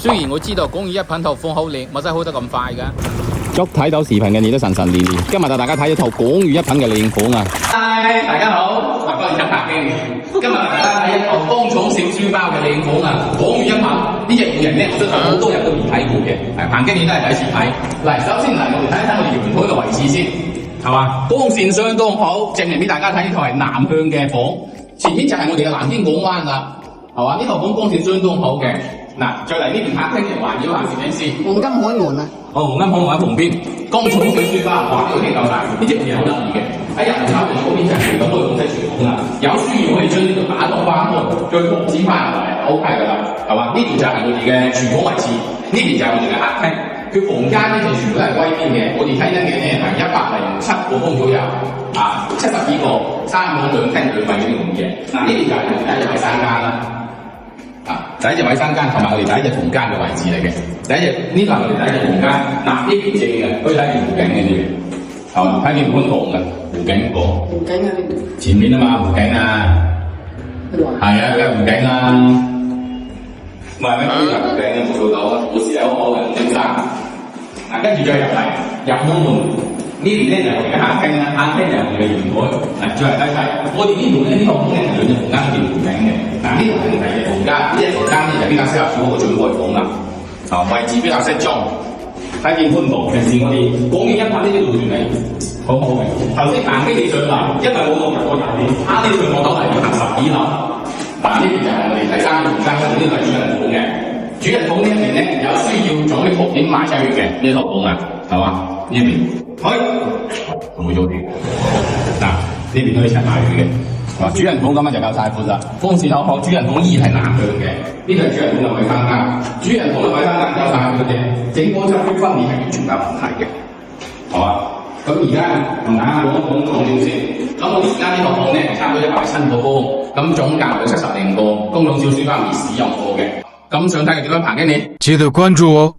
雖然我知道廣宇一品套風好靚，冇使開得咁快㗎。祝睇到視頻嘅你都神神練練。今日帶大家睇一套廣宇一品嘅靚款啊！嗨，大家好，我係日拍經理。今日大家睇一套方重小書包嘅靚款啊！廣宇一品呢隻護人咧，我相信好多人都未睇過嘅，彭經理都係第一次睇。嚟，首先嚟我哋睇一睇我哋原款嘅位置先，係嘛？光線相當好，證明俾大家睇呢套係南向嘅房，前面就係我哋嘅南京港灣啦，係嘛？呢套房光線相當好嘅。嗱，再嚟呢邊客廳嘅環繞下攝影師。黃金海門啊！哦，黃金海門喺旁邊，光重小書包，哇！呢個幾夠大，呢隻嘢好得意嘅。喺入門口嗰邊就係咁多東西傳統啦。有需要可以將呢度打洞翻開，再擴展翻入嚟 ，OK 噶啦，係嘛？呢邊就係我哋嘅廚房位置，呢邊就係我哋嘅客廳。佢房間呢就全部都係歸邊嘅，我哋睇緊嘅咧係107個方左右，啊，72個，3房2廳2衛呢種嘅。嗱，呢邊就係我哋第一隻衞生間啦。第一隻衞生間同埋我哋第一隻房間嘅位置嚟嘅。第一隻呢個係我哋第一隻房間，嗱呢邊正嘅，可以睇見湖景嘅呢邊，係嘛？睇見滿堂嘅湖景個。湖景喺邊？前面啊嘛，湖景啊。係啊，梗係湖景啦。唔係咩？邊個湖景嘅冇做到啊？冇事有好嘅，先生。嗱，跟住再入嚟，入門呢邊咧就係我哋嘅客廳啦，客廳就係我哋嘅陽台。嗱，再嚟睇睇，我哋呢度咧呢個房咧係兩隻房間變湖景嘅。嗱，呢度係第二隻房間，呢隻房間咧就比較適合做一個準外房啦。啊，位置比較適中，睇見寬度。平時我哋廣宇一品呢啲路段係好好嘅。頭先彭經理上嚟，因為我入過大啲，啱啲上我樓係要行12樓。嗱，呢邊就係我哋第三個房間，呢個係主人房嘅。主人房呢一邊咧有需要做啲鋪件買出去嘅呢套房啊，係嘛？呢邊，會唔會早啲？嗱，呢邊都可以一齊買佢嘅。主人房咁樣就夠晒闊啦，風扇口旁，主人房依然係南向嘅，呢個係主人房嘅衞生間，主人房嘅衞生間夠晒闊嘅，整個側邊分裂係完全冇問題嘅，係嘛？咁而家同大家講一講重點先，咁我哋而家呢套房咧係差唔多107個方，咁總價有70零個，公眾小書包未使用過嘅，咁想睇嘅點樣彭經理？記得關注哦。